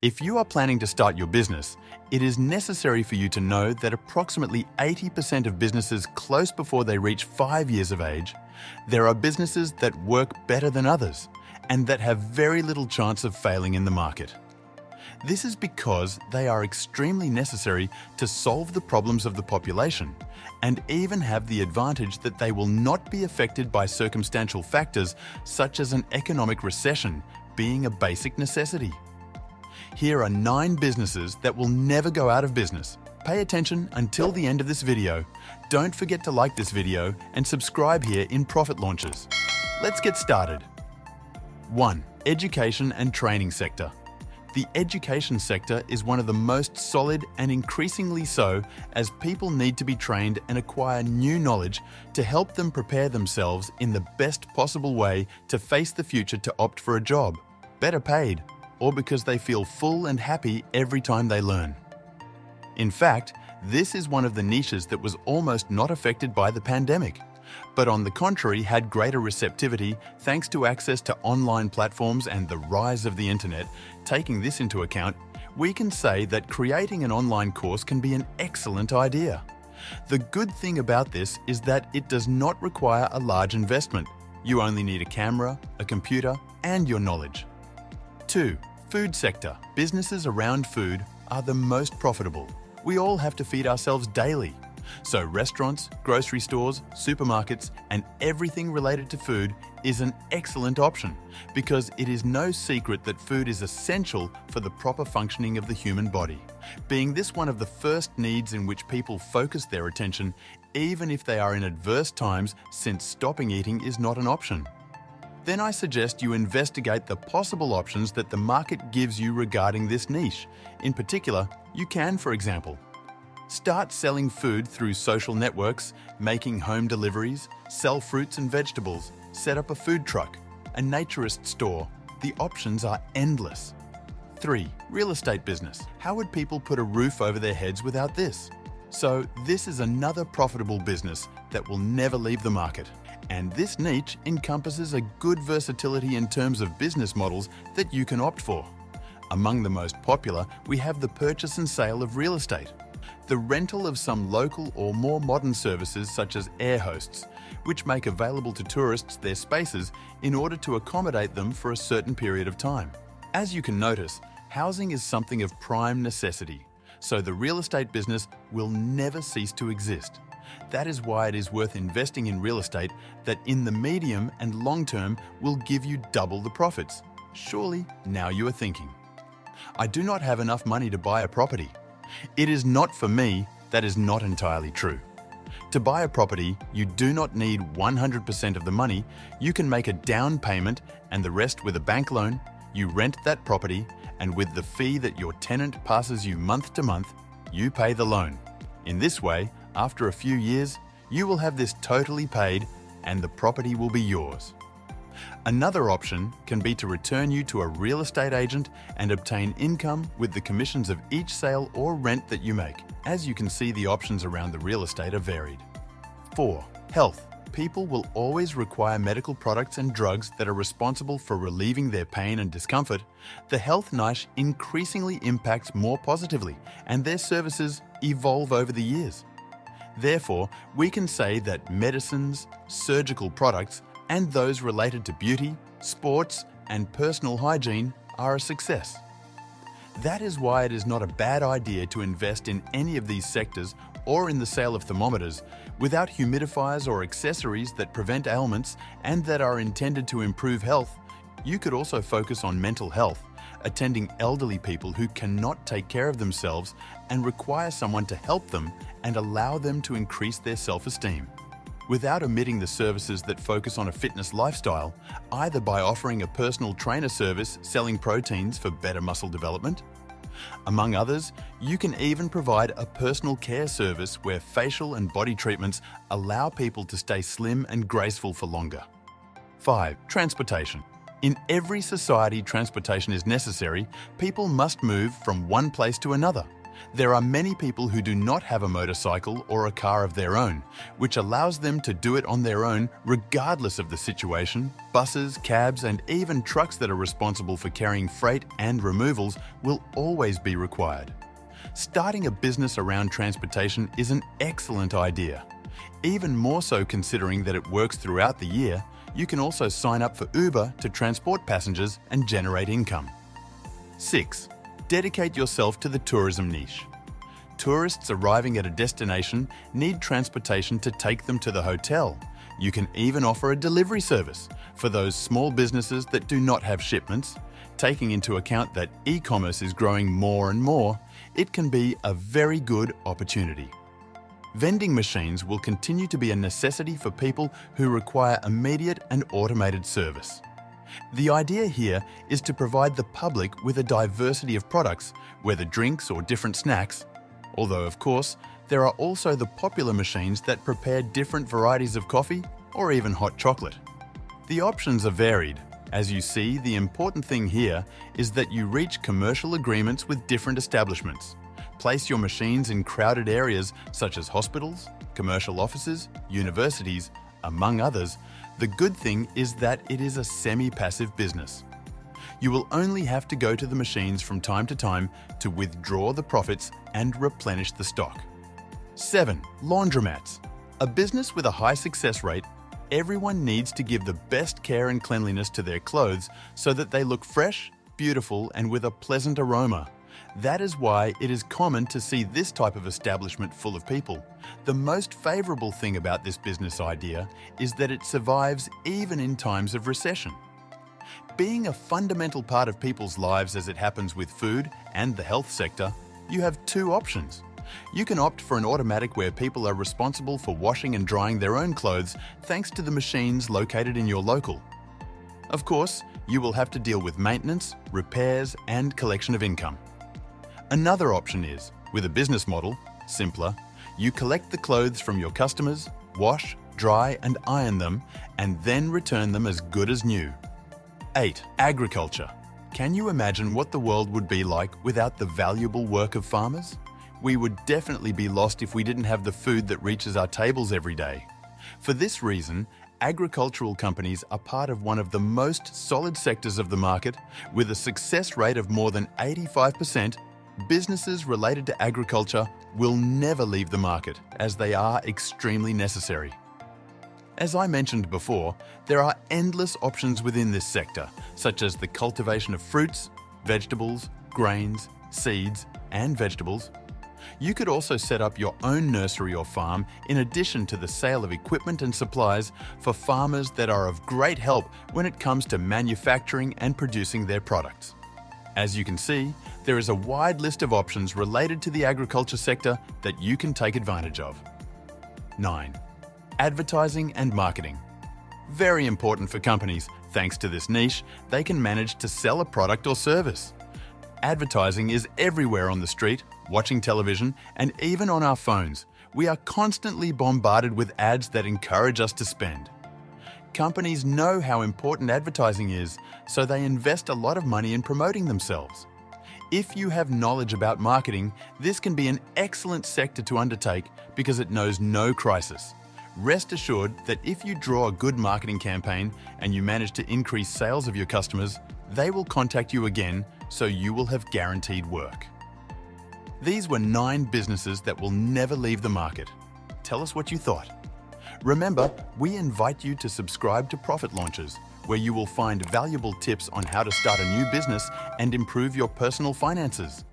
If you are planning to start your business, it is necessary for you to know that approximately 80% of businesses close before they reach 5 years of age, there are businesses that work better than others and that have very little chance of failing in the market. This is because they are extremely necessary to solve the problems of the population and even have the advantage that they will not be affected by circumstantial factors such as an economic recession being a basic necessity. Here are 9 businesses that will never go out of business. Pay attention until the end of this video. Don't forget to like this video and subscribe here in Profit Launches. Let's get started. 1. Education and training sector. The education sector is one of the most solid and increasingly so as people need to be trained and acquire new knowledge to help them prepare themselves in the best possible way to face the future, to opt for a job, better paid, or because they feel full and happy every time they learn. In fact, this is one of the niches that was almost not affected by the pandemic, but on the contrary had greater receptivity thanks to access to online platforms and the rise of the internet. Taking this into account, we can say that creating an online course can be an excellent idea. The good thing about this is that it does not require a large investment. You only need a camera, a computer, and your knowledge. 2. Food sector. Businesses around food are the most profitable. We all have to feed ourselves daily. So restaurants, grocery stores, supermarkets, and everything related to food is an excellent option because it is no secret that food is essential for the proper functioning of the human body, being this one of the first needs in which people focus their attention even if they are in adverse times, since stopping eating is not an option. Then I suggest you investigate the possible options that the market gives you regarding this niche. In particular, you can, for example, start selling food through social networks, making home deliveries, sell fruits and vegetables, set up a food truck, a naturist store. The options are endless. 3. Real estate business. How would people put a roof over their heads without this? So this is another profitable business that will never leave the market. And this niche encompasses a good versatility in terms of business models that you can opt for. Among the most popular, we have the purchase and sale of real estate, the rental of some local or more modern services such as air hosts, which make available to tourists their spaces in order to accommodate them for a certain period of time. As you can notice, housing is something of prime necessity, so the real estate business will never cease to exist. That is why it is worth investing in real estate that in the medium and long term will give you double the profits. Surely, now you are thinking, I do not have enough money to buy a property. It is not for me. That is not entirely true. To buy a property, you do not need 100% of the money. You can make a down payment and the rest with a bank loan. You rent that property, and with the fee that your tenant passes you month to month, you pay the loan. In this way, after a few years, you will have this totally paid and the property will be yours. Another option can be to return you to a real estate agent and obtain income with the commissions of each sale or rent that you make. As you can see, the options around the real estate are varied. 4. Health. People will always require medical products and drugs that are responsible for relieving their pain and discomfort. The health niche increasingly impacts more positively, and their services evolve over the years. Therefore, we can say that medicines, surgical products, and those related to beauty, sports, and personal hygiene are a success. That is why it is not a bad idea to invest in any of these sectors or in the sale of thermometers. Without humidifiers or accessories that prevent ailments and that are intended to improve health, you could also focus on mental health, attending elderly people who cannot take care of themselves and require someone to help them and allow them to increase their self-esteem. Without omitting the services that focus on a fitness lifestyle, either by offering a personal trainer service selling proteins for better muscle development. Among others, you can even provide a personal care service where facial and body treatments allow people to stay slim and graceful for longer. 5. Transportation. In every society, transportation is necessary. People must move from one place to another. There are many people who do not have a motorcycle or a car of their own, which allows them to do it on their own regardless of the situation. Buses, cabs, and even trucks that are responsible for carrying freight and removals will always be required. Starting a business around transportation is an excellent idea. Even more so considering that it works throughout the year. You can also sign up for Uber to transport passengers and generate income. 6. Dedicate yourself to the tourism niche. Tourists arriving at a destination need transportation to take them to the hotel. You can even offer a delivery service for those small businesses that do not have shipments. Taking into account that e-commerce is growing more and more, it can be a very good opportunity. Vending machines will continue to be a necessity for people who require immediate and automated service. The idea here is to provide the public with a diversity of products, whether drinks or different snacks, although of course, there are also the popular machines that prepare different varieties of coffee or even hot chocolate. The options are varied. As you see, the important thing here is that you reach commercial agreements with different establishments. Place your machines in crowded areas such as hospitals, commercial offices, universities, among others. The good thing is that it is a semi-passive business. You will only have to go to the machines from time to time to withdraw the profits and replenish the stock. 7. Laundromats. A business with a high success rate. Everyone needs to give the best care and cleanliness to their clothes so that they look fresh, beautiful, and with a pleasant aroma. That is why it is common to see this type of establishment full of people. The most favorable thing about this business idea is that it survives even in times of recession. Being a fundamental part of people's lives as it happens with food and the health sector, you have two options. You can opt for an automatic where people are responsible for washing and drying their own clothes thanks to the machines located in your local. Of course, you will have to deal with maintenance, repairs, and collection of income. Another option is, with a business model, simpler, you collect the clothes from your customers, wash, dry, and iron them, and then return them as good as new. 8. Agriculture. Can you imagine what the world would be like without the valuable work of farmers? We would definitely be lost if we didn't have the food that reaches our tables every day. For this reason, agricultural companies are part of one of the most solid sectors of the market, with a success rate of more than 85%. Businesses related to agriculture will never leave the market, as they are extremely necessary. As I mentioned before, there are endless options within this sector, such as the cultivation of fruits, vegetables, grains, seeds, and vegetables. You could also set up your own nursery or farm in addition to the sale of equipment and supplies for farmers that are of great help when it comes to manufacturing and producing their products. As you can see, there is a wide list of options related to the agriculture sector that you can take advantage of. 9. Advertising and marketing. Very important for companies. Thanks to this niche, they can manage to sell a product or service. Advertising is everywhere on the street, watching television, and even on our phones. We are constantly bombarded with ads that encourage us to spend. Companies know how important advertising is, so they invest a lot of money in promoting themselves. If you have knowledge about marketing, this can be an excellent sector to undertake because it knows no crisis. Rest assured that if you draw a good marketing campaign and you manage to increase sales of your customers, they will contact you again, so you will have guaranteed work. These were 9 businesses that will never leave the market. Tell us what you thought. Remember, we invite you to subscribe to Profit Launches, where you will find valuable tips on how to start a new business and improve your personal finances.